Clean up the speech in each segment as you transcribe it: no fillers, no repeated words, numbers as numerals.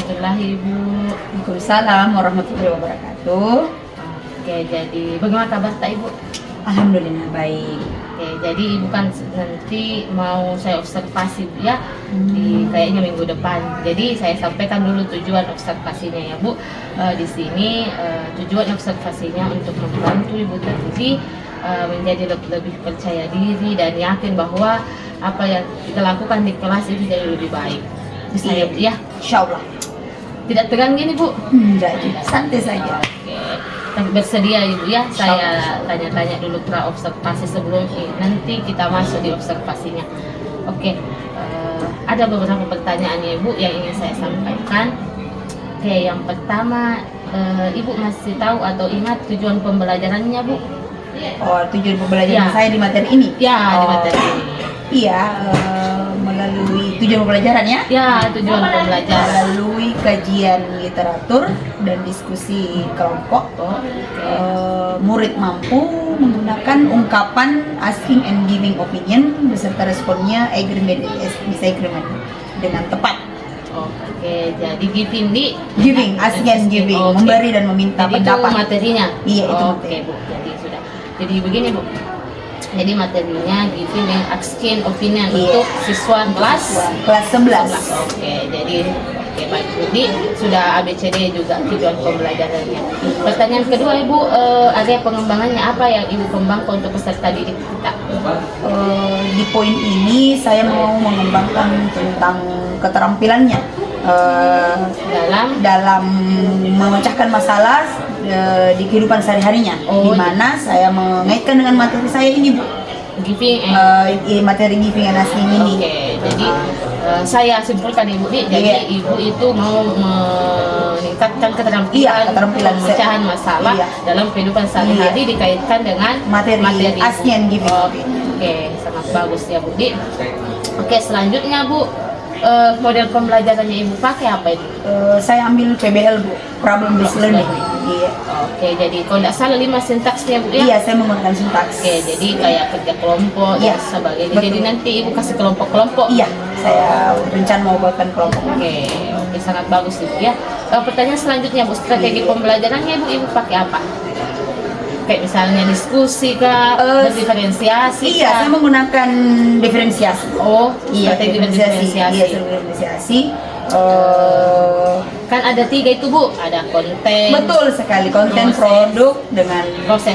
warahmatullahi Ibu. Waalaikumsalam warahmatullahi wabarakatuh. Oke, jadi bagaimana kabar tak Ibu? Alhamdulillah baik. Oke, jadi Ibu kan nanti mau saya observasi Bu ya, di kayaknya minggu depan. Jadi saya sampaikan dulu tujuan observasinya ya Bu. Di sini tujuan observasinya untuk membantu Ibu Tarmizi menjadi lebih percaya diri dan yakin bahwa apa yang kita lakukan di kelas itu jadi lebih baik. Bisa ya Bu ya? Insya Allah. Tidak tegang gini Bu? Enggak, santai saja. Oke, tapi bersedia Ibu ya, saya tanya-tanya dulu pra observasi sebelum nanti kita masuk di observasinya. Oke, ada beberapa pertanyaan ya Ibu yang ingin saya sampaikan. Oke, yang pertama, Ibu masih tahu atau ingat tujuan pembelajarannya Bu? Oh, tujuan pembelajaran Ya. saya di materi ini? Ya, di materi ini. Iya, melalui tujuan pembelajaran ya? Ya, tujuan pembelajaran. Melalui kajian literatur dan diskusi kelompok, murid mampu menggunakan ungkapan asking and giving opinion beserta responnya agreement and disagreement dengan tepat. Oke, jadi Giving, asking and giving, Oke. memberi dan meminta Jadi pendapat. itu materinya? Iya, itu Oke materi. Bu, jadi sudah. Jadi begini Bu, jadi materinya giving and asking opinion Iya. untuk siswa kelas Kelas 11. Oke, jadi oke baik. Jadi sudah ABCD juga tujuan pembelajarannya. Pertanyaan kedua Ibu, area pengembangannya apa yang Ibu kembangkan untuk peserta didik kita? Di poin ini saya mau mengembangkan tentang keterampilannya dalam memecahkan masalah di kehidupan sehari-harinya, Oh, di mana saya mengaitkan dengan materi saya ini Bu. Giving and Materi giving and asking ini. Oke, jadi saya simpulkan Ibu Di, jadi Ibu itu mau meningkatkan keterampilan, Iya, keterampilan pemecahan masalah Iya. dalam kehidupan sehari-hari dikaitkan dengan Materi Ibu. asking and giving. Oke, sangat bagus ya Bu Di. Oke, selanjutnya Bu, model pembelajarannya Ibu pakai apa Ibu? Saya ambil PBL Bu, problem based learning. Iya. Oke, jadi kalau tidak salah 5 sintaksnya Bu ya? Iya, saya menggunakan sintaks. Oke, jadi kayak kerja kelompok Iya, dan sebagainya. betul. Jadi nanti Ibu kasih kelompok-kelompok. Iya, saya rencana mau buatkan kelompok. Oke, sangat bagus Ibu ya. Pertanyaan selanjutnya Bu, strategi pembelajarannya Ibu pakai apa? Kayak misalnya diskusi kah, berdiferensiasi Iya, kah? saya menggunakan diferensiasi. Oh, Iya, strategi diferensiasi. berdiferensiasi. Iya, diferensiasi. Kan ada 3 itu Bu, ada konten. Betul sekali, konten, proses, produk dengan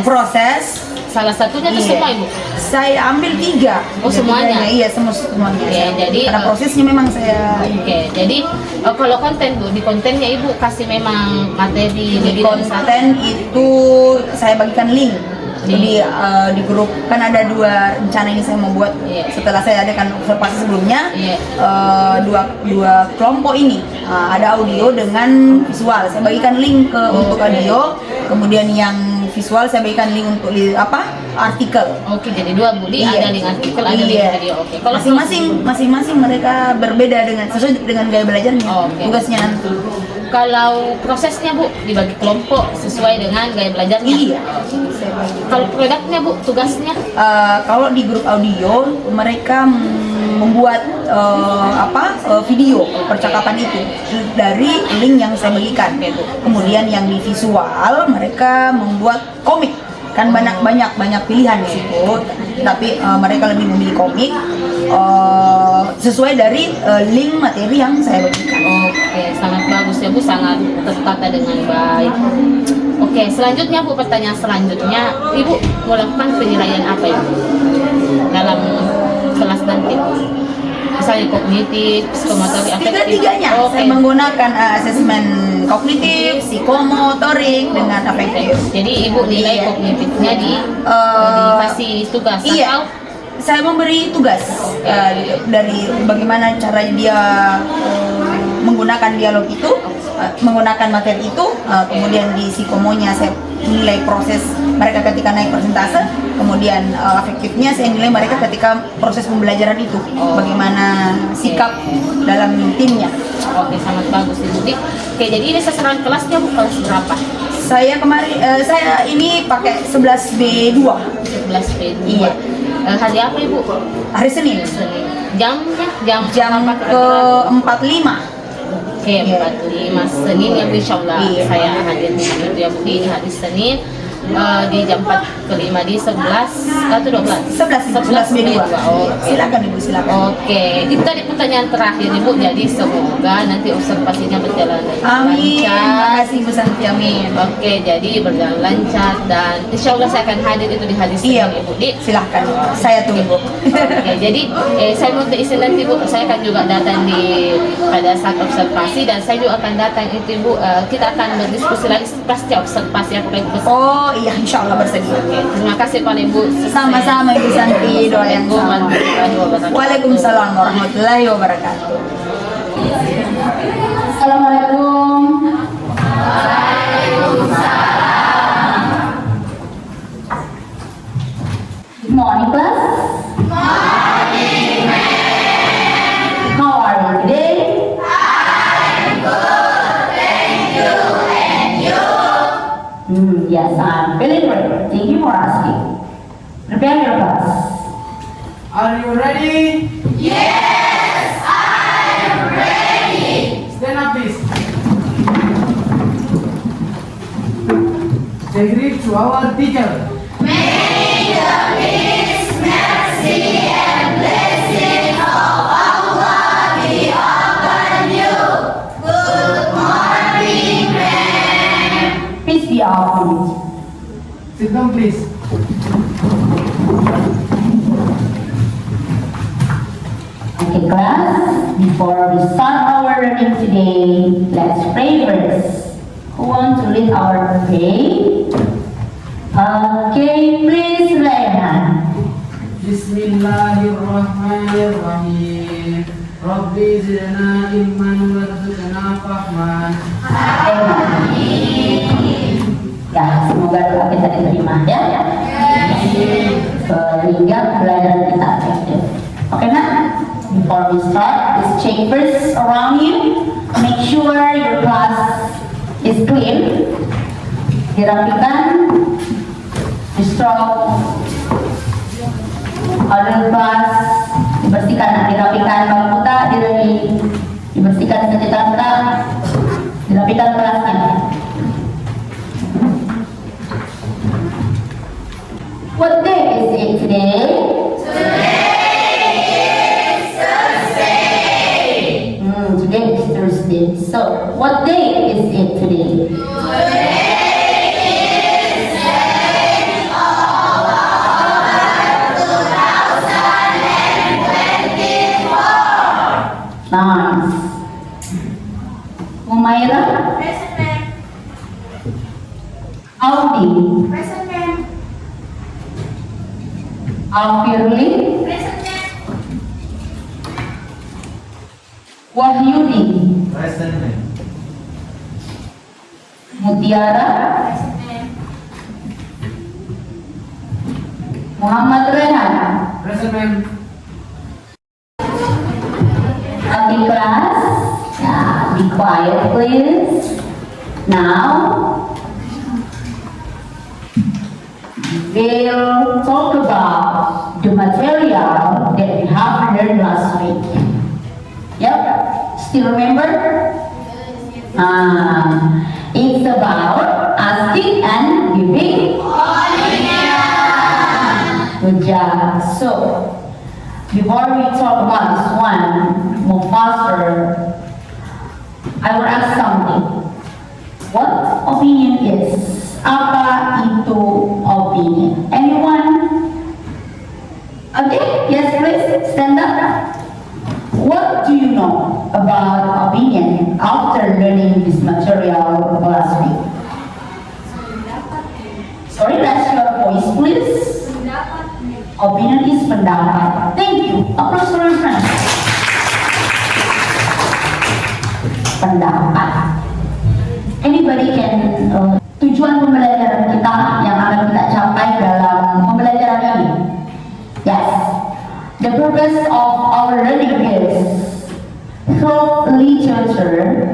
proses. Salah satunya itu Iya. semua Ibu. Saya ambil 3. Oh, semuanya? Iya, semuanya. Oke, jadi, karena prosesnya memang saya Oke, jadi kalau konten Bu, di kontennya Ibu kasih memang materi di lebih dari satu. konten itu saya bagikan link. Jadi di grup kan ada 2 rencana ini saya membuat. Iya. Setelah saya adakan observasi sebelumnya, Iya. dua kelompok ini ada audio dengan visual. Saya bagikan link untuk audio, kemudian yang visual saya bagikan link untuk artikel. Oke, jadi 2 Bu, Iya. ada link artikel, ada link Iya. video. Oke, kalau Masing-masing mereka berbeda sesuai dengan gaya belajarnya. Oke. Tugasnya nanti. Kalau prosesnya Bu dibagi kelompok sesuai dengan gaya belajarnya. Iya. Saya bagi. Kalau produknya Bu, tugasnya Kalau di grup audio mereka membuat video percakapan itu dari link yang saya bagikan. Kemudian yang di visual mereka membuat komik. Kan banyak pilihan di situ, tapi mereka lebih memilih komik sesuai dari link materi yang saya bagikan. Oke, sangat bagus ya Bu, sangat tertata dengan baik. Oke, selanjutnya Bu, pertanyaan selanjutnya, Ibu mau lakukan penilaian apa Ibu dalam kelas nanti? Misalnya kognitif, psikomotorik, afektif. Tiga-tiganya Oke. saya menggunakan asesmen kognitif, psikomotorik dengan afektif. Jadi Ibu nilai Iya. kognitifnya dikasih tugas Iya. atau Saya memberi tugas dari bagaimana cara dia menggunakan dialog itu, menggunakan materi itu, kemudian di psikomonya saya nilai proses mereka ketika naik persentase, kemudian afektifnya saya nilai mereka ketika proses pembelajaran itu, bagaimana sikap dalam timnya. Oke, sangat bagus Ibu Dik. Oke, jadi ini sasaran kelasnya Bu, kelas berapa? Saya ini pakai 11B2. 11B2. Iya. Hari apa Ibu? Hari Senin. Jamnya? Jam Jam berapa kira-kira? ke 45. Oke, 45 Senin ya Bu, insyaallah Iya. saya hadir di situ ya Bu. Ini hari Senin di jam 4 ke 5 di 11 atau 12? 11 Mei 2. Oke. Silakan Ibu, silakan. Oke, itu tadi pertanyaan terakhir Ibu. Jadi semoga nanti observasinya berjalan Amin. Terima lancar. kasih Ibu Santi, amin. Oke, jadi berjalan lancar dan insya Allah saya akan hadir itu di hari Senin Iya, Ibu. Di Silahkan, saya tunggu. Oke, jadi saya mau izin nanti Bu, saya akan juga datang pada saat observasi dan saya juga akan datang itu Ibu. Kita akan berdiskusi lagi pasti observasi apa yang besar. Oh iya, insya Allah bersedia. Oke, terima kasih Pak Ibu. Sama-sama Ibu Santi, doa yang sama. Assalamualaikum warahmatullahi wabarakatuh. Waalaikumsalam warahmatullahi wabarakatuh. Assalamualaikum. Good morning, class. Good morning, ma'am. How are you today? I'm good, thank you. And you? Yes, I'm feeling great. Thank you for asking. Prepare your class. Are you ready? Yes, I'm ready. Stand up, please. Say greet to our teacher. May the peace, mercy, and blessing of Allah be upon you. Good morning, ma'am. Peace be upon you. Sit down, please. Okay, class. Before we start our learning today, let's pray first. Who wants to lead our prayer? Okay, please raise your hand. Bismillahirrahmanirrahim. Rabbi zidna ilman warzuqna fahman. Ya, semoga doa kita diterima ya. Sehingga pelajaran kita efektif. Oke nak? Before we start, let's check first around you. Make sure your class is clean. Dirapikan, distrok, other class, dibersihkan, dirapikan bangku tak, dibersihkan sekitar tak, dirapikan kelasnya. What day is it today? Today is Thursday. So, what day is it today? Nice. Umaira? Present, ma'am. Audi? Present, ma'am. Alfirli? Present, ma'am. Wahyudi? Present, ma'am. Mutiara? Present, ma'am. Muhammad Rehan? Present, ma'am. Okay, class. Be quiet, please. Now, we'll talk about the material that we have learned last week. Yep, still remember? It's about asking and giving. Good job. So, before we talk about this one, move faster, I will ask something. What opinion is? Apa itu opinion? Anyone? Okay, yes please, stand up. What do you know about opinion after learning this material last week? Sorry, raise your voice please. Opinion is pendapat. Thank you. Applause for your friends. Pendapat. Anybody can tujuan pembelajaran kita yang akan kita capai dalam pembelajaran ini. Yes. The purpose of our learning is through literature.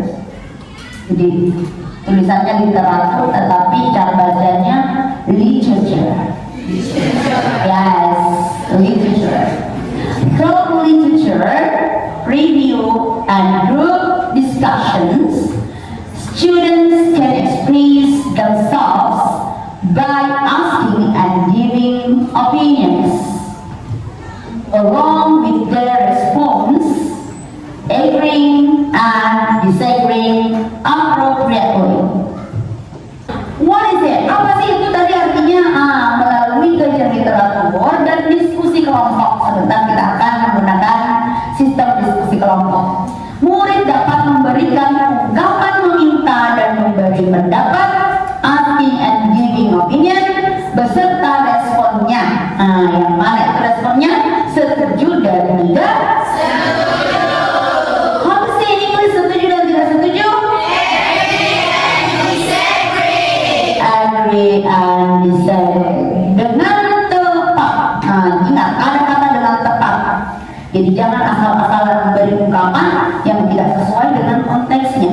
Jadi tulisannya literatur, tetapi cara bacanya literature. Yes, literature. Through literature, review, and group discussion. discussions, students can express themselves by asking and giving opinions. Along with their response, agreeing and disagreeing appropriately. What is it? Apa sih itu tadi artinya? Melalui kajian literatur dan diskusi kelompok. Sebentar kita akan menggunakan sistem diskusi kelompok. Murid dapat memberikan ungkapan meminta dan memberi pendapat, asking and giving opinion, beserta responnya. Yang mana itu responnya? Setuju dan tidak setuju. How to say in English setuju dan tidak setuju? Agree and disagree. Dengan tepat. Ingat, ada kata dengan tepat. Jadi jangan asal-asalan memberi ungkapan yang tidak sesuai dengan konteksnya.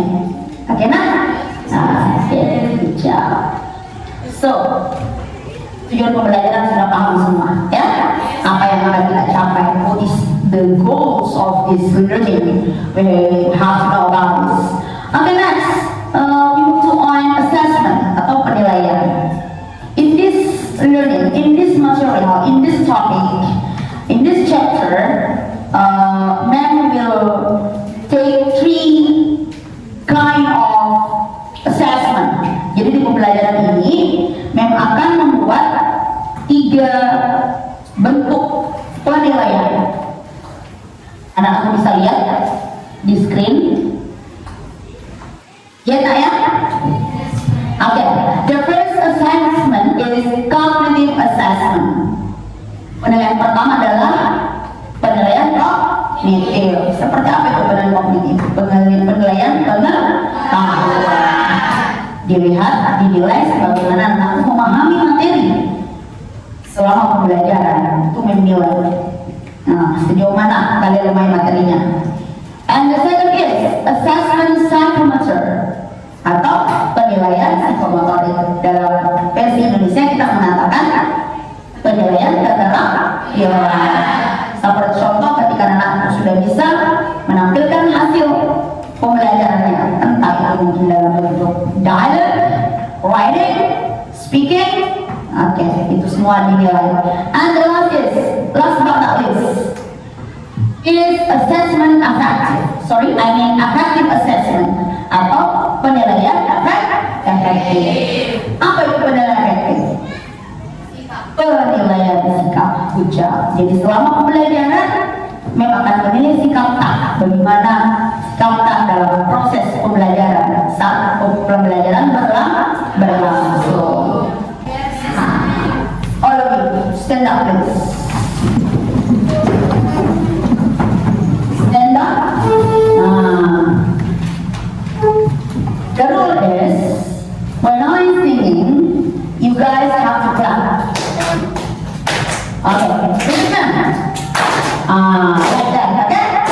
Oke, good job. So, tujuan pembelajaran sudah paham semua, ya? Apa yang akan kita capai? What is the goals of this learning? We have to know about this. Okay, next, we move to on assessment atau penilaian. In this learning, in this material, in this topic, in this chapter, men will take three kind of assessment. Jadi di pembelajaran ini, mem akan membuat 3 bentuk penilaian. Anak-anak bisa lihat di screen. Ya tak ya? Okay. The first assessment is cognitive assessment. Penilaian pertama adalah penilaian kognitif. Seperti apa itu penilaian kognitif? Penilaian pengetahuan. Dilihat, dinilai sebagaimana anak memahami materi selama pembelajaran, itu menilai. Sejauh mana kalian memahami materinya. And the second is assessment psychometer atau penilaian psikomotorik. Dalam versi Indonesia kita mengatakan penilaian keterampilan. Seperti contoh ketika anak sudah bisa menampilkan hasil pembelajarannya, entah itu mungkin dalam bentuk dialogue, writing, speaking, itu semua dinilai. And the last but not least, is assessment affective assessment atau penilaian efektif. Apa itu penilaian efektif? Penilaian sikap. Good job. Jadi selama pembelajaran memang akan menilai sikap tak, bagaimana sikap tak dalam proses pembelajaran saat pembelajaran berlangsung. All of you, stand up please. Stand up. The rule is, when I'm singing, you guys have to clap. Okay, listen. Like that, okay?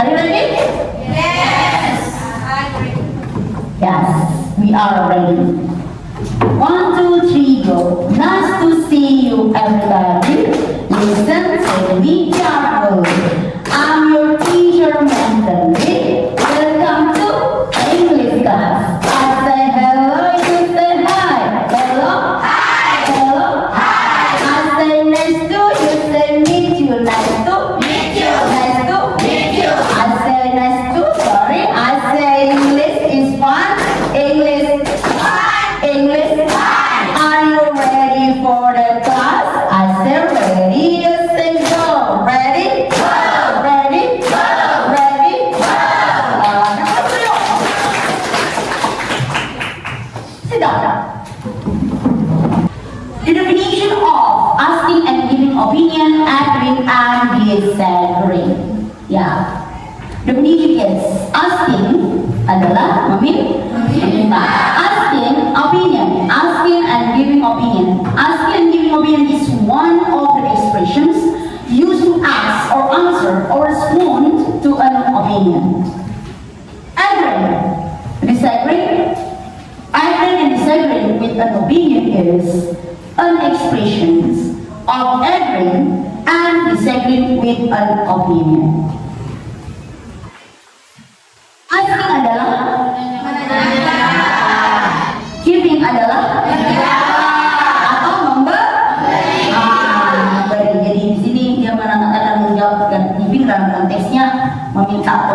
Are you ready? Yes. I agree. Yes, we are ready. 1, 2, 3, go. Nice to see you, everybody. Listen and be careful. I'm your teacher mentally. Welcome to English class. I say hello, you say hi. Hello? Hi. Hello? Hi. I say nice to, you say meet you. Nice to meet you. Nice to meet you. I say nice to, sorry. I say English is fun. English fun. English fun. Are you ready for the class? I say ready, you say go. Ready? Go. Ready? Go. Ready? Go. Sit down. The definition of asking and giving opinion, agreeing and disagreeing. Ya. Definition is asking adalah meminta. Asking opinion. Asking and giving opinion. Asking and giving opinion is one of the expressions used to ask or answer or respond to an opinion. Agreeing. Disagreeing. Agreeing and disagreeing with an opinion is an expression of agreeing and disagreeing with an opinion.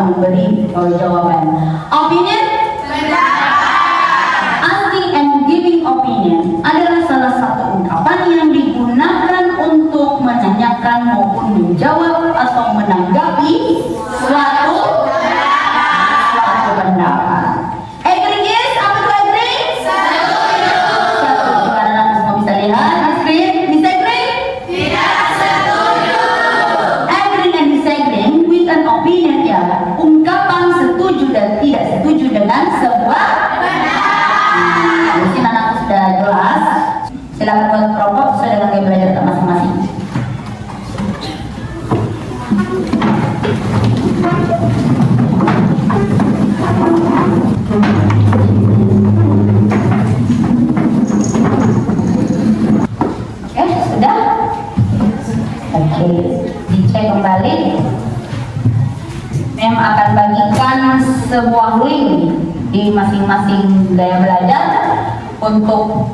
memberi jawaban. Opinion? Asking and giving opinion adalah salah satu ungkapan yang digunakan untuk menanyakan maupun menjawab atau menanggapi suatu pendapat. Agree is apa itu agree? Setuju. Karena aku semua bisa lihat di screen. Disagree? Tidak setuju. Agree and disagreeing with an opinion ya ungkapan setuju dan tidak setuju dengan sebuah pendapat. Mungkin anakku sudah jelas. Silakan buat kelompok sesuai dengan gaya belajar kita masing-masing. Oke, sudah? Oke, dicek kembali. Mem akan bagikan sebuah link di masing-masing gaya belajar. Untuk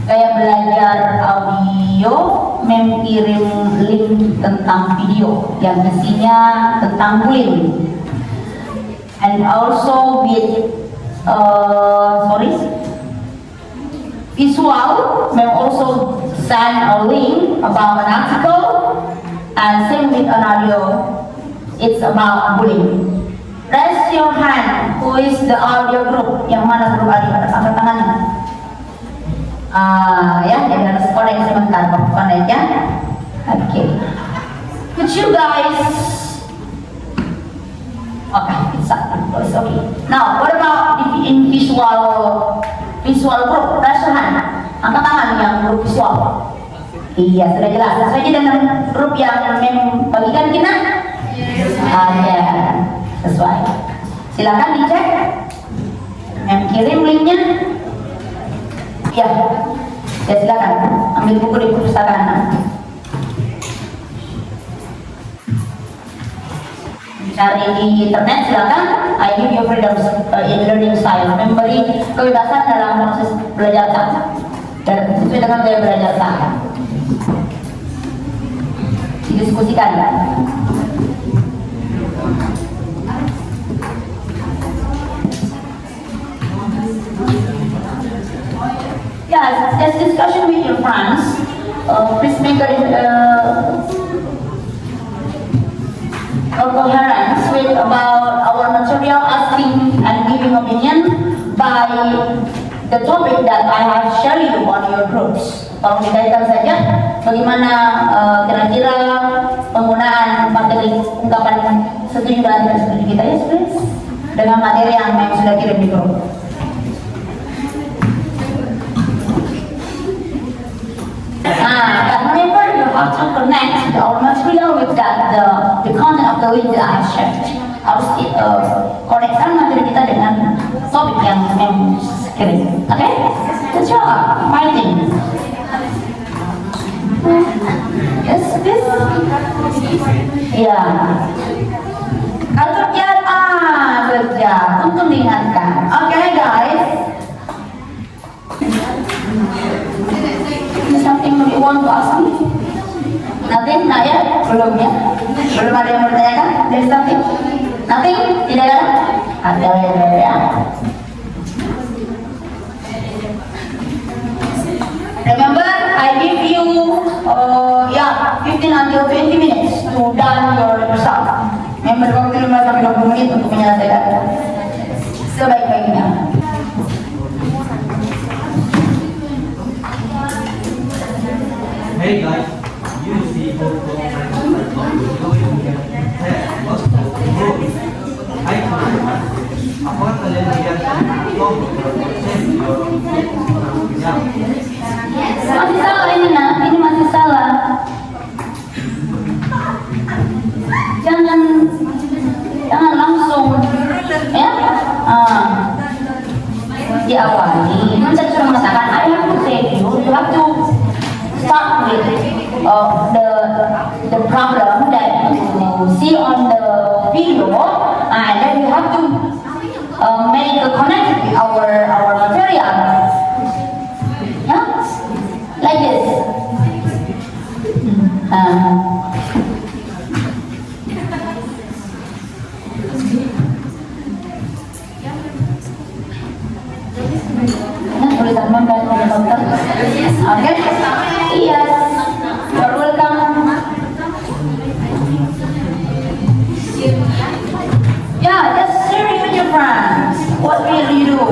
gaya belajar audio, Mem kirim link tentang video yang isinya tentang bullying. And also with visual, Mem also send a link about an article, and same with an audio. It's about bullying. Raise your hand. Who is the audio group? Yang mana grup audio? Ada angkat tangannya. Ya, jadi harus connect sebentar. Connect ya. Okay. Could you guys? Okay, it's okay. Now, what about in visual group? Raise your hand. Angkat tangan yang grup visual. Iya, sudah jelas. Sesuai dengan grup yang membagikan kita. Ada sesuai. Silakan dicek. Kirim linknya. Ya, silakan ambil buku di perpustakaan. Cari di internet silakan. I give you freedom in learning style. Memberi kebebasan dalam proses belajar saya. Dan sesuai dengan gaya belajar saya. Didiskusikan kan? Yes, as discussion with your friends, please make a coherence with about our material, asking and giving opinion by the topic that I have shared you on your groups. Tolong dikaitkan saja bagaimana kira-kira penggunaan materi ungkapan setuju dan tidak setuju kita ya, please, dengan materi yang memang sudah kirim di grup. But whenever you have to connect our material with the content of the link that I have shared, harus konekkan materi kita dengan topik yang memang kirim. Oke? Good job, fighting. Yes, please. Ya. Kalau kerjaan, kerja untuk diingatkan. Oke, guys. Something you want to ask me? Nothing? Not yet? Belum ya? Belum ada yang mau ditanyakan? There's something? Nothing? Tidak ada? Ada ya. Remember, I give you 15 until 20 minutes to done yourself. Member waktu 5 sampai 20 menit untuk menyelesaikan sebaik-baiknya. Hey guys, you see photo apakah kalian lihat Masih salah ini nak, ini masih salah. Jangan langsung ya. Diawali. Saya sudah mengatakan, I have to say you have to start with the problem that you see on the video, and then you have to make a connection with our material. Yeah, like this. Remember the helicopter? Okay? Yes. You're welcome. Yeah, just sharing with your friends. What will you do?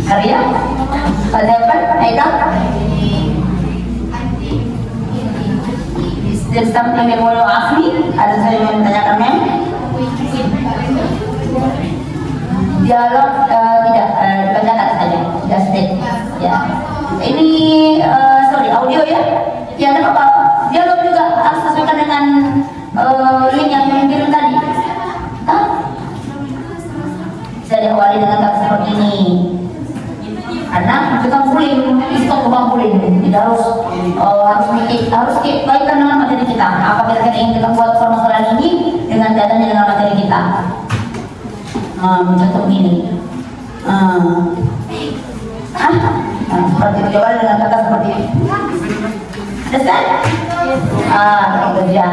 Arya? Ada apa? Aika? Is there something you want to ask me? Ada saya yang mau tanyakan, ma'am? Dialog tidak, bacakan saja, just it. Ya. Ini sorry, audio ya? Ya, ada apa? Dialog juga harus sesuaikan dengan link yang dikirim tadi. Hah? Bisa diawali dengan kata seperti ini. Karena kita puling, stop kebang puling. Tidak harus baikkan dengan materi kita. Apa kira-kira yang kita buat permasalahan ini dengan datanya dengan materi kita. Contoh begini. Seperti itu, coba dengan kata seperti ini. Understand? Itu dia.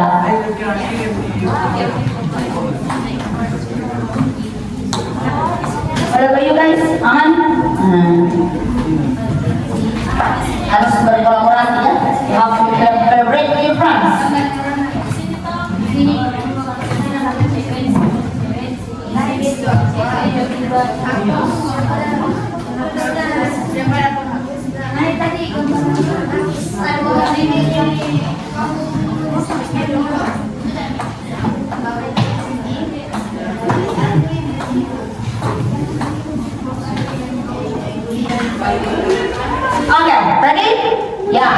What about you guys? Aman? Harus berkolaborasi ya. You have to collaborate with your friends. Okay, ready? Yeah.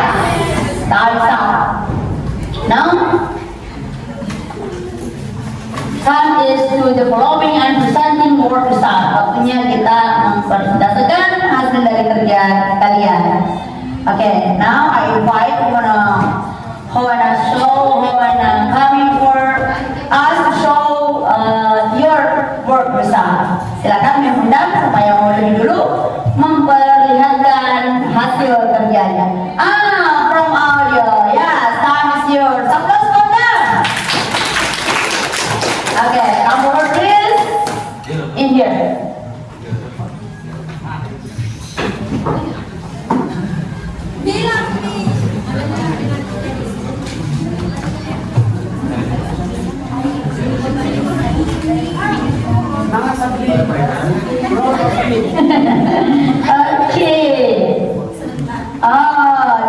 Start. Now, time is to the following and presenting work result. Waktunya kita mempresentasikan hasil dari kerja kalian. Okay, now I invite who wanna coming for us to show your work result. Silakan mengundang supaya mau lebih dulu memperlihatkan hasil kerjanya. From audio, yes, time is yours. Applause for them. Okay, come over please. In here.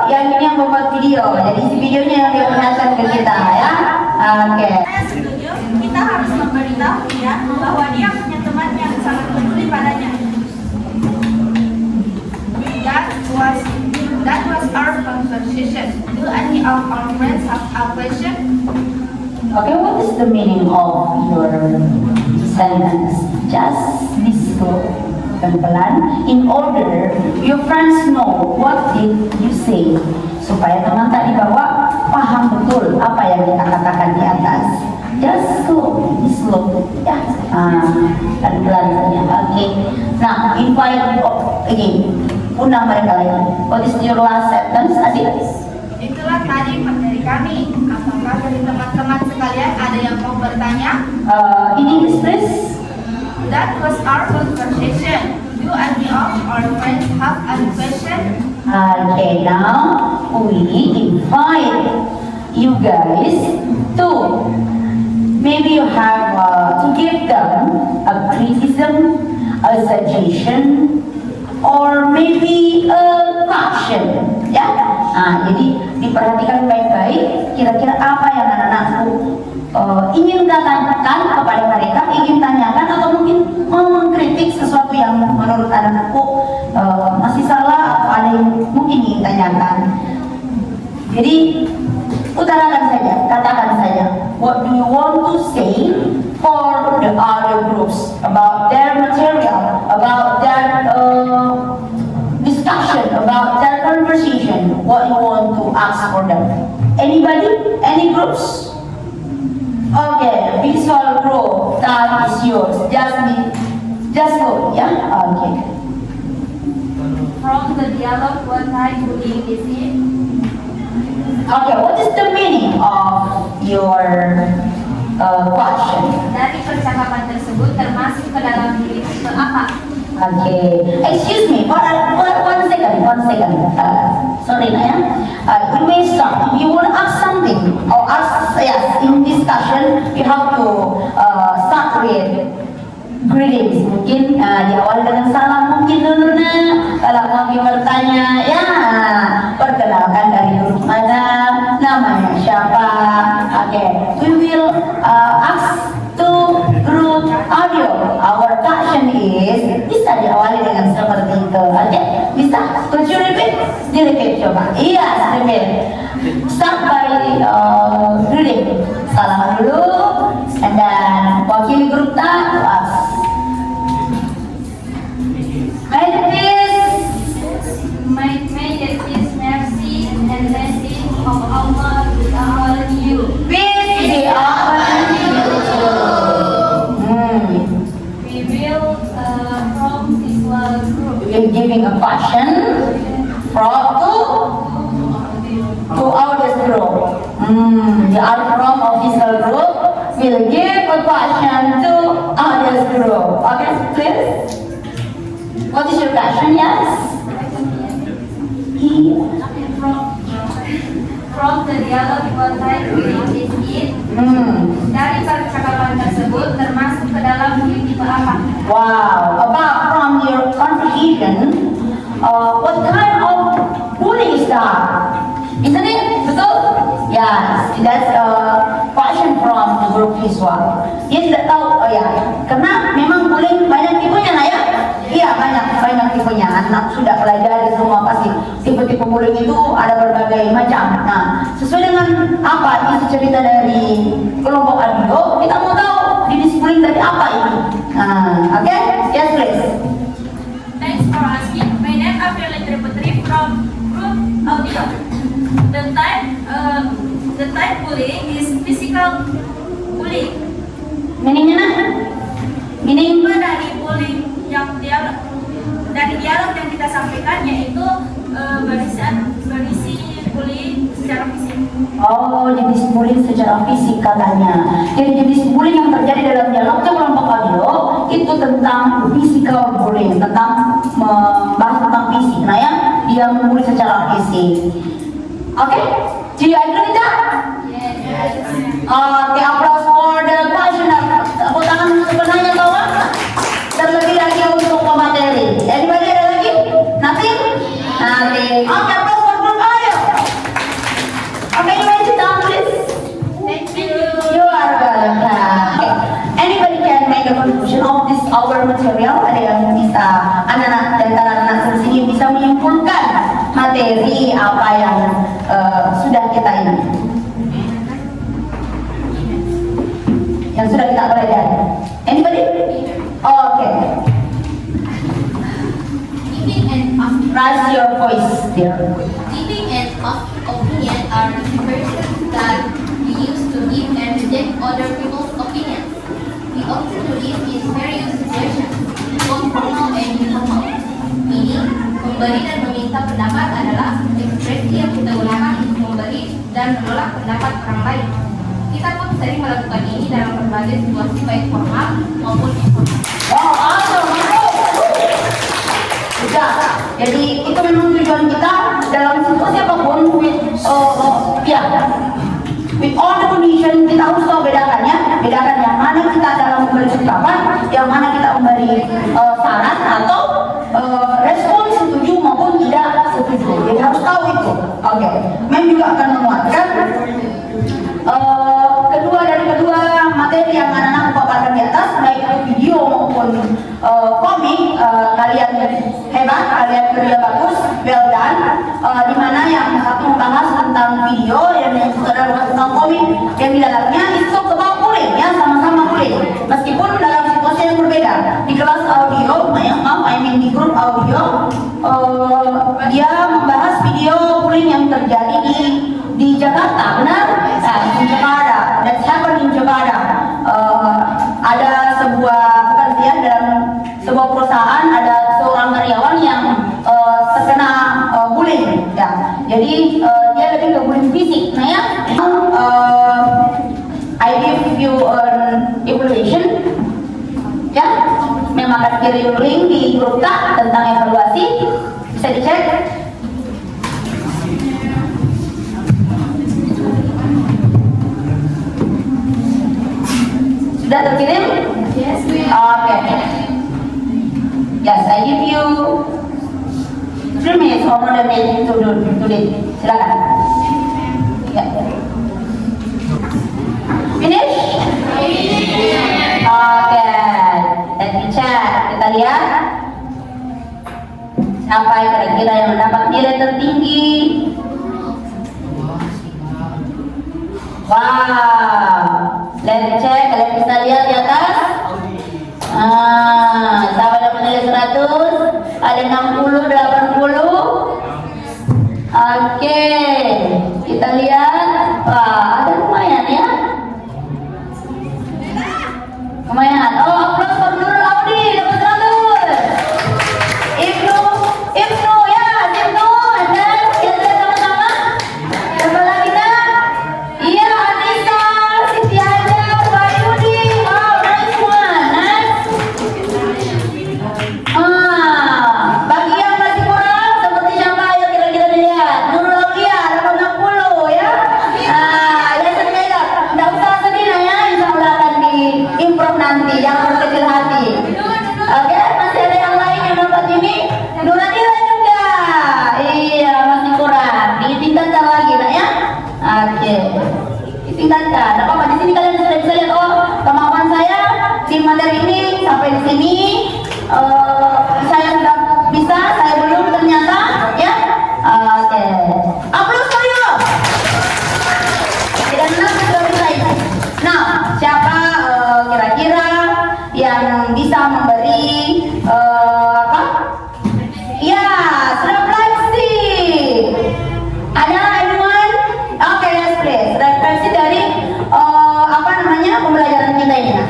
Yang ini yang membuat video. Jadi isi videonya yang diperlihatkan ke kita ya. Oke. Setuju, kita harus memberitahu dia bahwa dia punya teman yang sangat peduli padanya. That was our conversation. Do any of our friends have a question? Okay, what is the meaning of your sentence? Just be slow dan pelan in order your friends know what did you say, supaya teman tadi bawah paham betul apa yang kita katakan di atas. Just slow, be slow ya, dan pelan saja. Okay, nah invite again, undang mereka lagi. What is your last sentence, Adik? Itulah tadi materi kami. Apakah dari teman-teman sekalian ada yang mau bertanya? In English please. That was our conversation. Do any of our friends have any question? Okay, now we invite you guys to maybe you have to give them a criticism, a suggestion, or maybe a caution. Ya, jadi diperhatikan baik-baik. Kira-kira apa yang anak-anakku ingin katakan kepada mereka, ingin tanyakan, atau mungkin mau mengkritik sesuatu yang menurut anak-anakku masih salah atau ada yang mungkin ingin tanyakan. Jadi utarakan saja, katakan saja. What do you want to say for the other groups about their material, about their discussion, about their conversation? What you want to ask for them? Anybody? Any groups? Okay, visual group, time is yours. Just go, yeah? Okay. From the dialogue, what type bullying is it? Okay, what is the meaning of your question. Dari percakapan tersebut termasuk ke dalam diri tipe apa? Okay. Excuse me, one second. Sorry, Naya. You may start. If you want to ask something or ask, yes, in discussion, you have to start with greetings. Mungkin diawali dengan salam mungkin dulu nah. Kalau mau bertanya, ya perkenalkan dari grup mana, namanya siapa. Okay. We will ask to group audio. Our caption is bisa diawali dengan seperti itu. Okay? Bisa? Could you repeat? Di-repeat coba. Iya, repeat. Start by greeting. Salam dulu, and then wakili grup to us. May the peace, mercy, and blessing of Allah be upon you. Peace be upon you. We will from visual group. We're giving a question from to our group. The art from official group will give a question to our group. Okay, please. What is your question? Yes. From the dialogue what type reading is it? Dari percakapan tersebut termasuk ke dalam diri tipe apa? Wow. About from your contribution, what kind of bullying is that? Isn't it? Betul? Yes, that's a question from the group visual. Dia tidak tahu, oh ya, karena memang bullying banyak tipenya lah ya. Iya, banyak tipenya. Anak sudah pelajari semua pasti. Tipe-tipe bullying itu ada berbagai macam. Nah, sesuai dengan apa isi cerita dari kelompok audio, kita mau tahu jenis bullying dari apa ini. Nah, oke? Yes, please. Thanks for asking. My name is Aprilia Triputri from group audio. The type bullying is physical bullying. Meaningnya nah? Meaning Dari bullying yang dari dialog yang kita sampaikan yaitu berisi bullying secara fisik. oh, jenis bullying secara fisik katanya. Jadi jenis bullying yang terjadi dalam dialognya kelompok audio itu tentang physical bullying, tentang membahas tentang fisik. Nah ya, dia membuli secara fisik. Oke, do you agree with that? Oke, applause for the questioner. Tepuk tangan untuk penanya kawan. Terlebih lagi untuk pemateri. Anybody ada lagi? Nothing? Nothing. Oke, applause for group audio. Okay, you may sit down, please. Thank you. You are welcome. Okay. Anybody can make a conclusion of this our material? Ada yang bisa anak-anak dan anak-anak di sini bisa menyimpulkan materi apa yang sudah kita ini, yang sudah kita pelajari. Anybody? Oh, okay. Giving and Raise your voice, dear. giving and opinion are expressions that we use to give and reject other people's opinions. We often do this in various situations, both formal and informal. Meaning, memberi dan meminta pendapat adalah ekspresi yang kita gunakan untuk memberi dan menolak pendapat orang lain. Kita pun sering melakukan ini dalam berbagai situasi baik formal maupun informal. Wow, awesome. Sudah. Jadi itu memang tujuan kita dalam situasi apapun. With all the condition kita harus tahu bedakannya. Bedakan yang mana kita dalam memberi ucapan, yang mana kita memberi saran atau respon setuju maupun tidak setuju. Jadi harus tahu itu. Oke. Mem juga akan menguatkan kedua materi yang anak-anak paparkan di atas, baik itu video maupun komik. Kalian hebat, kalian kerja bagus, well done. Di mana yang satu membahas tentang video, yang satu adalah tentang komik, yang di dalamnya itu tentang bullying, ya sama-sama bullying. Meskipun dalam situasi yang berbeda. Di kelas audio, di grup audio, dia membahas video bullying yang terjadi di Jakarta, benar? Nah, di Jakarta, that's happened in Jakarta. Ada sebuah pekerjaan dalam sebuah perusahaan, ada seorang karyawan yang terkena bullying, ya. Jadi dia lebih ke bullying fisik, nah ya. kirim link di grup Kak tentang evaluasi, bisa dicek. Sudah terkirim? Yes, we Oke. Yes, I give you 3 minutes or more than that to do it. Silakan. Ya. Finish? Oke. Let me check. Kita lihat siapa yang kira-kira yang mendapat nilai tertinggi. Wow. Let's check. Kalian bisa lihat di atas. Siapa dapat nilai 100? Ada 60, 80. Oke, kita lihat. Wah, ada lumayan ya. Lumayan. Oh, aplaus for Nurul Audi dapat 100. Ibnu ya, Ibnu. Dan kita sama-sama. Siapa lagi nak? Iya, Anissa, Siti Hajar, Pak Yudi. Wow, nice one. Nice. Bagi yang masih kurang, seperti siapa? Ayo kira-kira dilihat. Nurul Aulia dapat 60 ya. Lesson beda. Tidak usah sedih ya, insya Allah akan di-improve nanti. Jangan berkecil hati. Oke, masih ada yang lain yang dapat ini? Nuradila juga. Iya, masih kurang. Ditingkatkan lagi nak ya. Oke. Ditingkatkan. Tidak apa-apa, di sini kalian sudah bisa lihat, oh, kemampuan saya di materi ini sampai di sini. Saya sudah bisa, saya belum ternyata ya. Oke. Aplaus for you. Dan sudah bisa itu. Nah, siapa kira-kira yang bisa memberi apa? Ya, refleksi. Ada anyone? Oke, yes please. Refleksi dari apa namanya pembelajaran kita ini. Nah.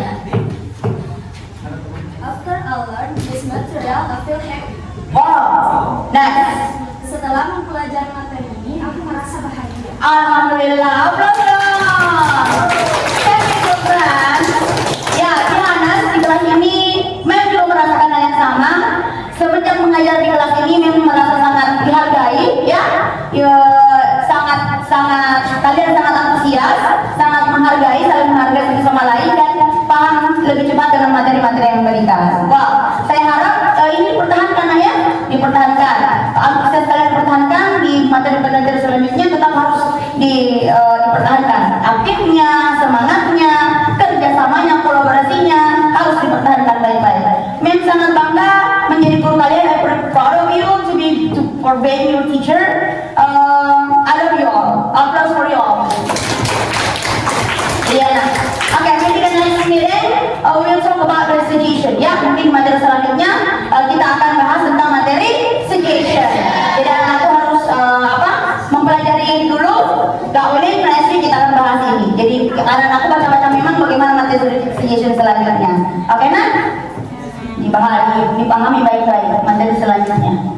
After I learned this material, I feel happy. Wow, nice. Setelah mempelajari materi ini, aku merasa bahagia. Alhamdulillah, aplaus dong. Thank you, friends. Ya, Johannes di kelas ini memang juga merasakan hal yang sama. Semenjak mengajar di kelas ini memang merasa sangat dihargai, ya. Sangat kalian sangat antusias, sangat menghargai, saling menghargai satu sama lain dan paham lebih cepat dengan materi-materi yang diberikan. Wow, saya harap ini dipertahankan ya, dipertahankan. Antusias kalian pertahankan di materi-materi selanjutnya tetap harus dipertahankan. Aktifnya, semangatnya, kerjasamanya, kolaborasinya harus dipertahankan baik-baik. Mem sangat bangga menjadi guru kalian. I'm proud of you for being your teacher. I love you all. Applause for you all. Yeah. Okay, maybe the next meeting we'll talk about recitation. Ya, mungkin materi selanjutnya kita akan bahas tentang materi recitation. Jadi aku harus mempelajari dulu. Gak boleh next week kita akan bahas ini. Jadi karena aku baca-baca memang bagaimana materi recitation selanjutnya. Oke, nah? Dipahami baik-baik materi selanjutnya.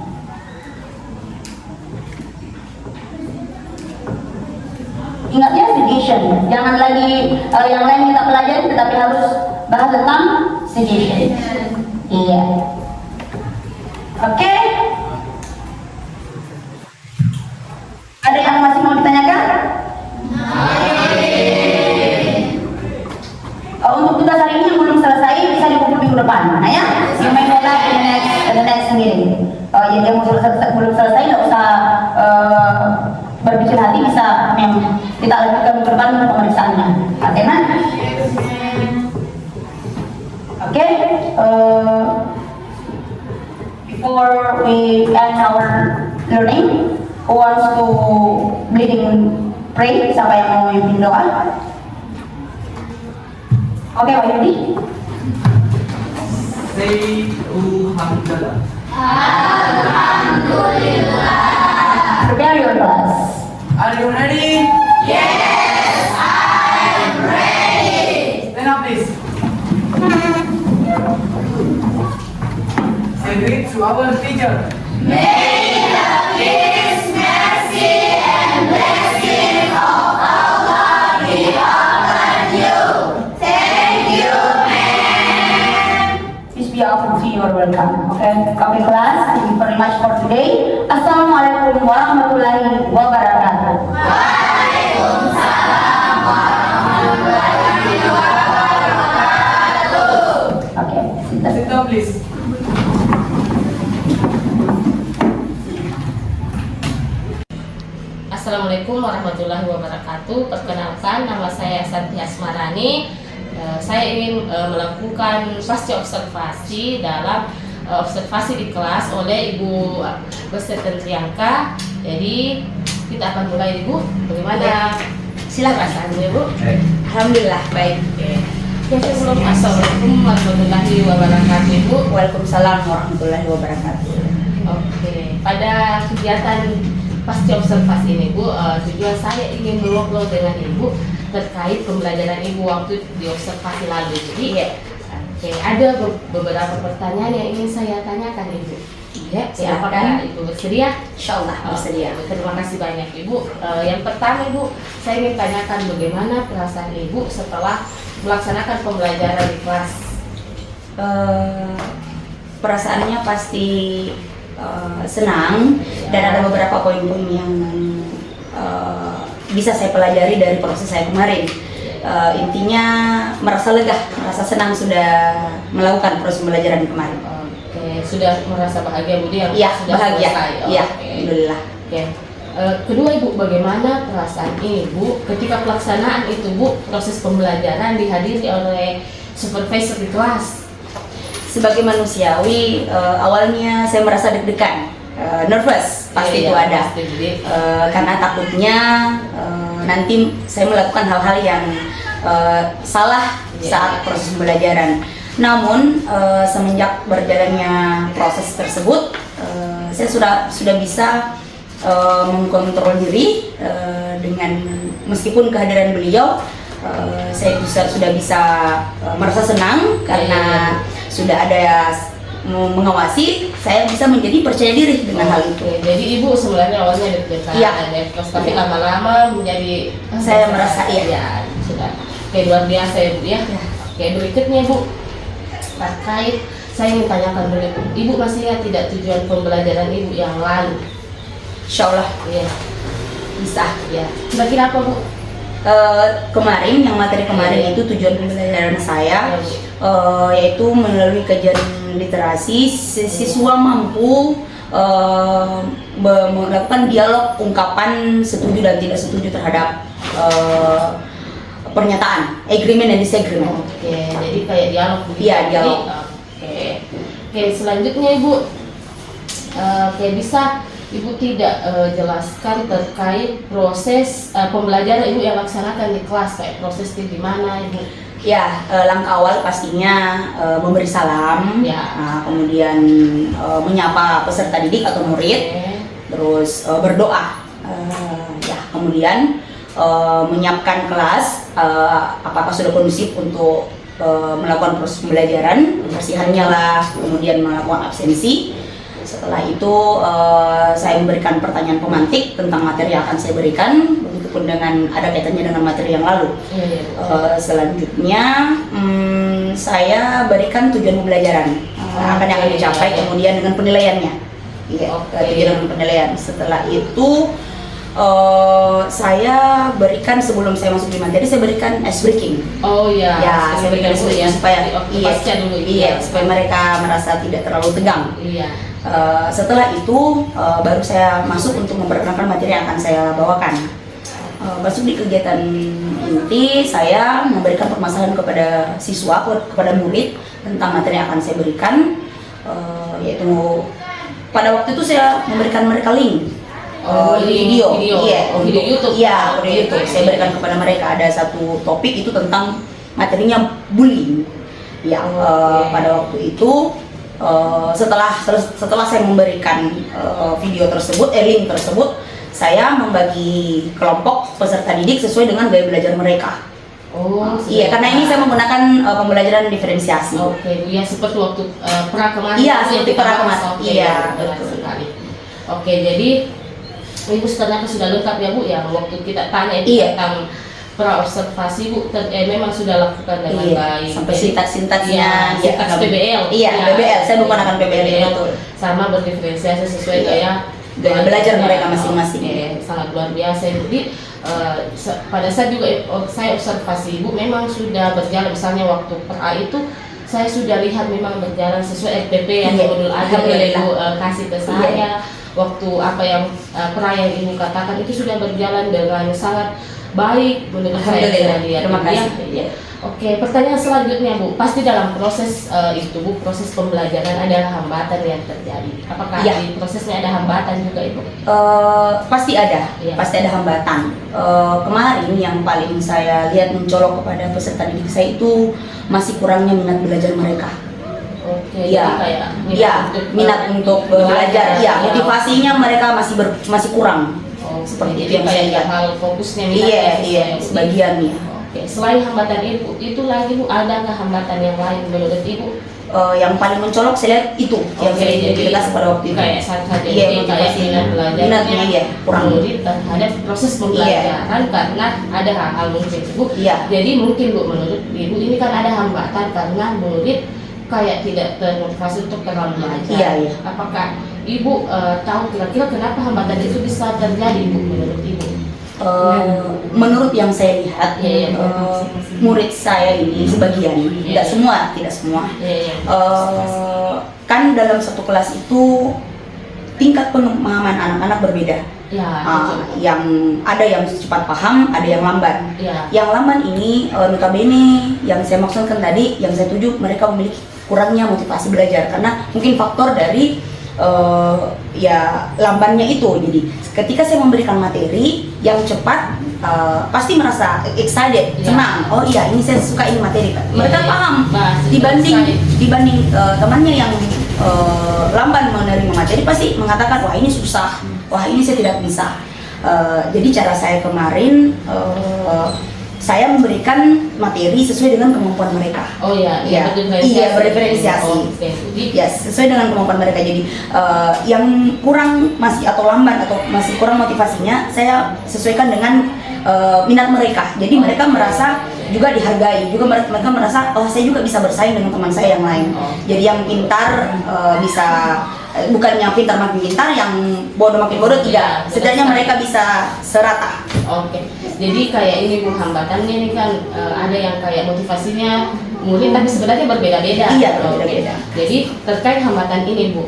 Ingat ya, suggestion. Jangan lagi yang lain kita pelajari, tetapi harus bahas tentang suggestion. Iya. Oke. Ada yang masih mau ditanyakan? Untuk tugas hari ini yang belum selesai bisa dikumpul minggu depan. Nah ya, you may go back in the next meeting. Jadi yang belum selesai nggak usah berkecil hati, bisa memang kita lanjutkan minggu depan pemeriksaannya. Oke, nah? Oke. Before we end our learning, who wants to leading pray? Siapa yang mau memimpin doa? Oke, Pak Yudi. Say Alhamdulillah. Prepare your class. Are you ready? Yes, I'm ready. Stand up, please. Say greet to our teacher. May the peace, mercy, and blessing of Allah be upon you. Thank you, ma'am. Peace be upon you, your today. Assalamualaikum warahmatullahi wabarakatuh. Okay, Sit down, please. Assalamualaikum warahmatullahi wabarakatuh. Perkenalkan, nama saya Santi Asmarani. Saya ingin melakukan pasca observasi dalam observasi di kelas oleh Ibu Beserta Triangka. Jadi kita akan mulai, Ibu. Bagaimana? Silakan perasaannya, Ibu. Alhamdulillah baik. Oke, sebelum Assalamualaikum warahmatullahi wabarakatuh, Ibu. Waalaikumsalam warahmatullahi wabarakatuh. Oke, pada kegiatan pasca observasi ini, Bu, tujuan saya ingin mengobrol dengan Ibu terkait pembelajaran Ibu waktu di observasi lalu. Jadi, oke, ada beberapa pertanyaan yang ingin saya tanyakan, Ibu. Ya, Silakan. apakah Ibu bersedia? Insyaallah bersedia. Terima kasih banyak, Ibu. Yang pertama, Ibu, saya ingin tanyakan bagaimana perasaan Ibu setelah melaksanakan pembelajaran di kelas. Perasaannya pasti senang, dan ada beberapa poin-poin yang bisa saya pelajari dari proses saya kemarin. Intinya merasa lega, merasa senang sudah melakukan proses pembelajaran kemarin. Oke, sudah merasa bahagia, Bu, yang Iya, sudah bahagia. selesai. Iya, Oke. alhamdulillah. Oke. Kedua, Ibu, bagaimana perasaan Ibu ketika pelaksanaan itu, Bu, proses pembelajaran dihadiri oleh supervisor di kelas? Sebagai manusiawi, awalnya saya merasa deg-degan, nervous, pasti itu ada. Pasti, Bu. Karena takutnya nanti saya melakukan hal-hal yang salah saat proses pembelajaran. Namun semenjak berjalannya proses tersebut, saya sudah bisa mengkontrol diri dengan meskipun kehadiran beliau, saya sudah bisa merasa senang karena sudah ada mengawasi, saya bisa menjadi percaya diri dengan hal itu. Oke, jadi Ibu sebenarnya awalnya deg-degan, Iya. tapi lama-lama menjadi Saya merasa, iya. ya sudah. Oke, luar biasa ya, Bu, ya. Oke, berikutnya, Bu, terkait saya ingin tanyakan dulu, Bu. Ibu masih ingat tidak tujuan pembelajaran Ibu yang lalu? Insya Allah Iya, bisa. ya. Kira-kira apa, Bu? Kemarin, yang materi kemarin itu tujuan pembelajaran saya, yaitu melalui kajian literasi, siswa mampu melakukan dialog ungkapan setuju dan tidak setuju terhadap pernyataan, agreement dan disagreement. Oke, jadi kayak dialog begitu. Iya, dialog. Oke. Oke, selanjutnya, Ibu, kayak bisa Ibu tidak jelaskan terkait proses pembelajaran Ibu yang laksanakan di kelas, kayak proses itu gimana, Ibu? Ya, langkah awal pastinya memberi salam, Ya. kemudian menyapa peserta didik atau murid, Oke. terus berdoa, ya, kemudian menyiapkan kelas, apakah sudah kondusif untuk melakukan proses pembelajaran, kebersihannya lah, kemudian melakukan absensi. Setelah itu saya memberikan pertanyaan pemantik tentang materi yang akan saya berikan, begitupun dengan ada kaitannya dengan materi yang lalu. Iya, iya. Selanjutnya saya berikan tujuan pembelajaran, apa yang akan dicapai, kemudian dengan penilaiannya. Iya, tujuan dengan penilaian. Setelah itu saya berikan, sebelum saya masuk di materi, saya berikan ice breaking. Oh iya. Ya, saya berikan ice breaking supaya pasca dulu. iya, supaya mereka merasa tidak terlalu tegang. Iya. Setelah itu baru saya masuk untuk memperkenalkan materi yang akan saya bawakan. Masuk di kegiatan inti, saya memberikan permasalahan kepada siswa, kepada murid tentang materi yang akan saya berikan, yaitu pada waktu itu saya memberikan mereka link video, iya, video YouTube. Iya, video YouTube. Saya berikan kepada mereka, ada satu topik itu tentang materinya bullying. Ya, pada waktu itu setelah saya memberikan video tersebut, link tersebut, saya membagi kelompok peserta didik sesuai dengan gaya belajar mereka. Oh, Iya, karena ini saya menggunakan pembelajaran diferensiasi. Oke, Bu, ya seperti waktu pra kemarin. Iya, Bu, seperti yang kita pra bahas. kemarin. Oke, Iya, betul betul. sekali. Oke, jadi Ibu ternyata sudah lengkap ya, Bu, ya waktu kita tanya itu Iya. tentang pra-observasi Bu, memang sudah lakukan dengan baik. Sampai sintak-sintaknya, ya, sintaks PBL. Iya, Ya, PBL. Saya menggunakan PBL itu. Sama berdiferensiasi sesuai gaya belajar ya, mereka masing-masing. Sangat luar biasa. Jadi pada saat juga saya observasi Ibu memang sudah berjalan, misalnya waktu per A itu saya sudah lihat memang berjalan sesuai SPP yang Nurul Azam Ibu kasih ke saya. Waktu apa yang pra yang Ibu katakan itu sudah berjalan dengan sangat baik menurut saya. Terima kasih. Ya. Oke, pertanyaan selanjutnya Bu, pasti dalam proses itu Bu, proses pembelajaran ada hambatan yang terjadi. Apakah di prosesnya ada hambatan juga Ibu? Pasti ada, Iya. pasti ada hambatan. Kemarin yang paling saya lihat mencolok kepada peserta didik saya itu masih kurangnya minat belajar mereka. Oke, Ya, kayak minat untuk belajar. Ya, motivasinya mereka masih kurang. Seperti itu yang saya lihat. hal fokusnya Iya, sebagian ya. Oke, selain hambatan itu lagi Bu, adakah hambatan yang lain menurut Ibu? Yang paling mencolok saya lihat itu yang saya identifikasi pada waktu itu. Kayak saja Iya, kayak motivasi. minat belajarnya Minatnya iya, kurang. murid terhadap proses pembelajaran karena ada hal-hal mungkin Bu. Iya. Jadi mungkin Bu, menurut Ibu ini kan ada hambatan karena murid kayak tidak termotivasi untuk terlalu belajar. Iya. Apakah Ibu tahu kira-kira kenapa hambatan itu bisa terjadi Bu menurut Ibu? Menurut yang saya lihat, murid saya ini sebagian, tidak semua, kan dalam satu kelas itu tingkat pemahaman anak-anak berbeda. Yang ada yang cepat paham, ada yang lamban. Yang lamban ini notabene yang saya maksudkan tadi, yang saya tuju mereka memiliki kurangnya motivasi belajar karena mungkin faktor dari lambannya itu. Jadi ketika saya memberikan materi yang cepat, pasti merasa excited, senang. Oh iya, ini saya suka ini materi. Mereka paham dibanding temannya yang lamban menerima materi, pasti mengatakan wah ini susah, wah ini saya tidak bisa. Jadi cara saya kemarin saya memberikan materi sesuai dengan kemampuan mereka. Berdiferensiasi. Ya, sesuai dengan kemampuan mereka. Jadi yang kurang atau lamban atau masih kurang motivasinya, saya sesuaikan dengan minat mereka. Jadi mereka merasa juga dihargai, juga mereka merasa oh saya juga bisa bersaing dengan teman saya yang lain. Jadi yang pintar bisa bukannya pintar makin pintar, yang bodoh makin bodoh, tidak. Setidaknya mereka bisa serata. Jadi kayak ini Bu, hambatannya ini kan ada yang kayak motivasinya murid tapi sebenarnya berbeda-beda. Berbeda-beda. Jadi terkait hambatan ini Bu,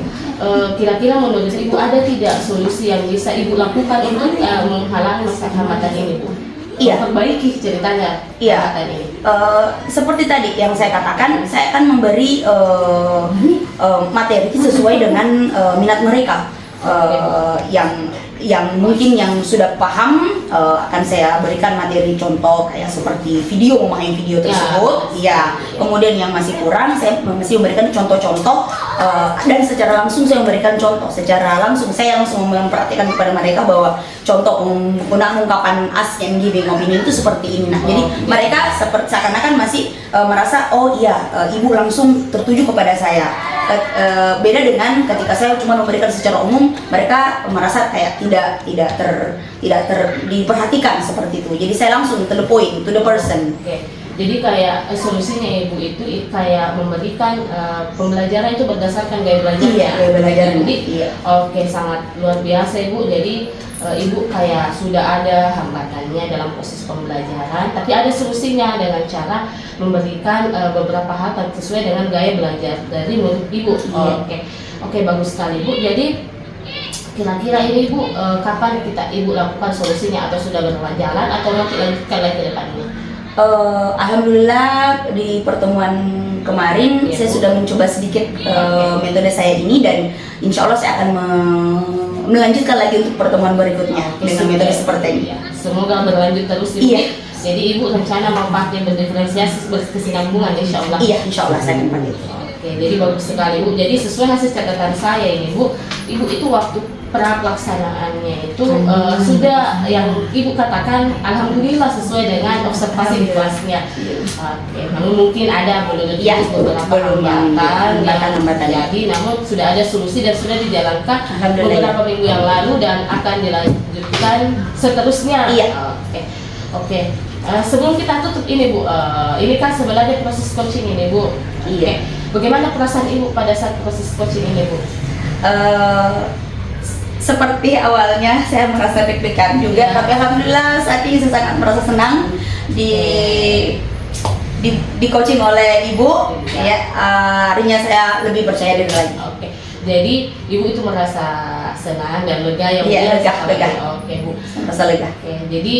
kira-kira menurut Ibu ada tidak solusi yang bisa Ibu lakukan untuk menghalangi masalah hambatan ini Bu? Perbaiki ceritanya hambatan ini. Seperti tadi yang saya katakan, saya akan memberi materi sesuai dengan minat mereka. Yang mungkin yang sudah paham akan saya berikan materi contoh kayak seperti video, memahami video tersebut. Kemudian yang masih kurang, saya masih memberikan contoh-contoh dan secara langsung saya memberikan contoh. Secara langsung saya langsung memperhatikan kepada mereka bahwa contoh penggunaan ungkapan ask and giving opinion itu seperti ini. Nah, jadi mereka seakan-akan masih merasa oh iya, ibu langsung tertuju kepada saya. Beda dengan ketika saya cuma memberikan secara umum, mereka merasa kayak tidak diperhatikan seperti itu. Jadi saya langsung to the point, to the person. Jadi kayak solusinya Ibu itu kayak memberikan pembelajaran itu berdasarkan gaya belajar. Gaya belajar. Sangat luar biasa Ibu. Jadi Ibu kayak sudah ada hambatannya dalam proses pembelajaran, tapi ada solusinya dengan cara memberikan beberapa hal sesuai dengan gaya belajar dari murid Ibu. Oke, bagus sekali Bu. Jadi kira-kira ini Bu, kapan Ibu lakukan solusinya, atau sudah berjalan atau nanti lanjutkan lagi ke depannya? Alhamdulillah di pertemuan kemarin saya sudah mencoba sedikit metode saya ini, dan insya Allah saya akan melanjutkan lagi untuk pertemuan berikutnya dengan metode seperti ini. Semoga berlanjut terus Ibu. Jadi Ibu rencana mempakai berdiferensiasi berkesinambungan insya Allah. Insya Allah saya akan pakai. Jadi bagus sekali Bu. Jadi sesuai hasil catatan saya ini Bu, Ibu itu waktu pra pelaksanaannya itu sudah yang Ibu katakan alhamdulillah sesuai dengan observasi di kelasnya. Namun mungkin ada beberapa hambatan. Jadi namun sudah ada solusi dan sudah dijalankan beberapa minggu yang lalu dan akan dilanjutkan seterusnya. Oke. Sebelum kita tutup ini Bu, ini kan sebenarnya proses coaching ini Bu. Iya. Oke. Bagaimana perasaan Ibu pada saat proses coaching ini Bu? Seperti awalnya saya merasa deg-degan juga, Ya. tapi alhamdulillah saat ini saya sangat merasa senang di coaching oleh ibu. Ya, akhirnya saya lebih percaya diri lagi. Oke. Jadi Ibu itu merasa senang dan lega ya Bu? Iya, ya? lega. Oke Bu. Merasa lega. Oke, jadi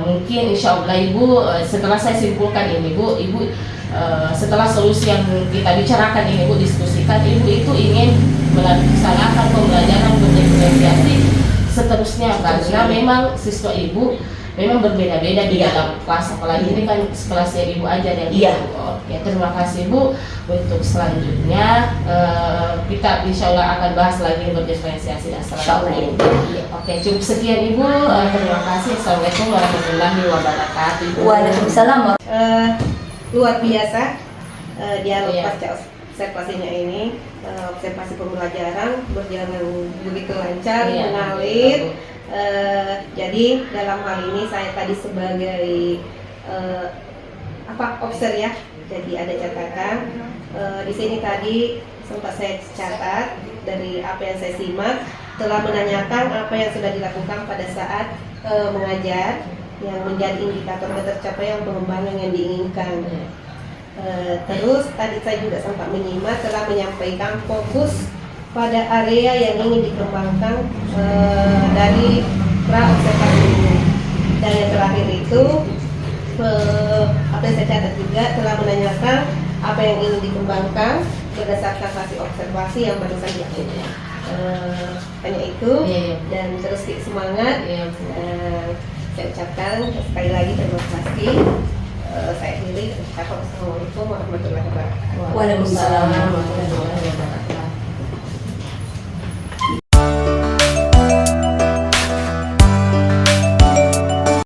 mungkin insya Allah Ibu, setelah saya simpulkan ini Bu, Ibu setelah solusi yang kita bicarakan ini Bu, diskusikan, Ibu itu ingin melaksanakan pembelajaran berdiferensiasi seterusnya karena memang siswa Ibu memang berbeda-beda di dalam kelas, apalagi ini kan kelasnya Ibu ajar yang Iya. Oke, terima kasih Bu. Untuk selanjutnya kita insya Allah akan bahas lagi berdiferensiasi dan selanjutnya. Oke, cukup sekian Ibu. Terima kasih. Assalamualaikum warahmatullahi wabarakatuh. Waalaikumsalam. Luar biasa dialog Iya. pasca observasinya ini, observasi pembelajaran berjalan begitu lancar, Iya. mengalir. Jadi dalam hal ini saya tadi sebagai obser ya, jadi ada catatan. Di sini tadi sempat saya catat dari apa yang saya simak, telah menanyakan apa yang sudah dilakukan pada saat mengajar yang menjadi indikator ketercapaian pengembangan yang diinginkan. Terus tadi saya juga sempat menyimak telah menyampaikan fokus pada area yang ingin dikembangkan dari pra-observasi ini. Dan yang terakhir itu apa yang saya catat juga telah menanyakan apa yang ingin dikembangkan berdasarkan hasil observasi yang baru saja hanya itu. Iya. Dan terus semangat. Iya. Saya ucapkan sekali lagi terima kasih. Saya akhiri. Assalamualaikum warahmatullahi wabarakatuh. Waalaikumsalam. Warahmatullahi wabarakatuh.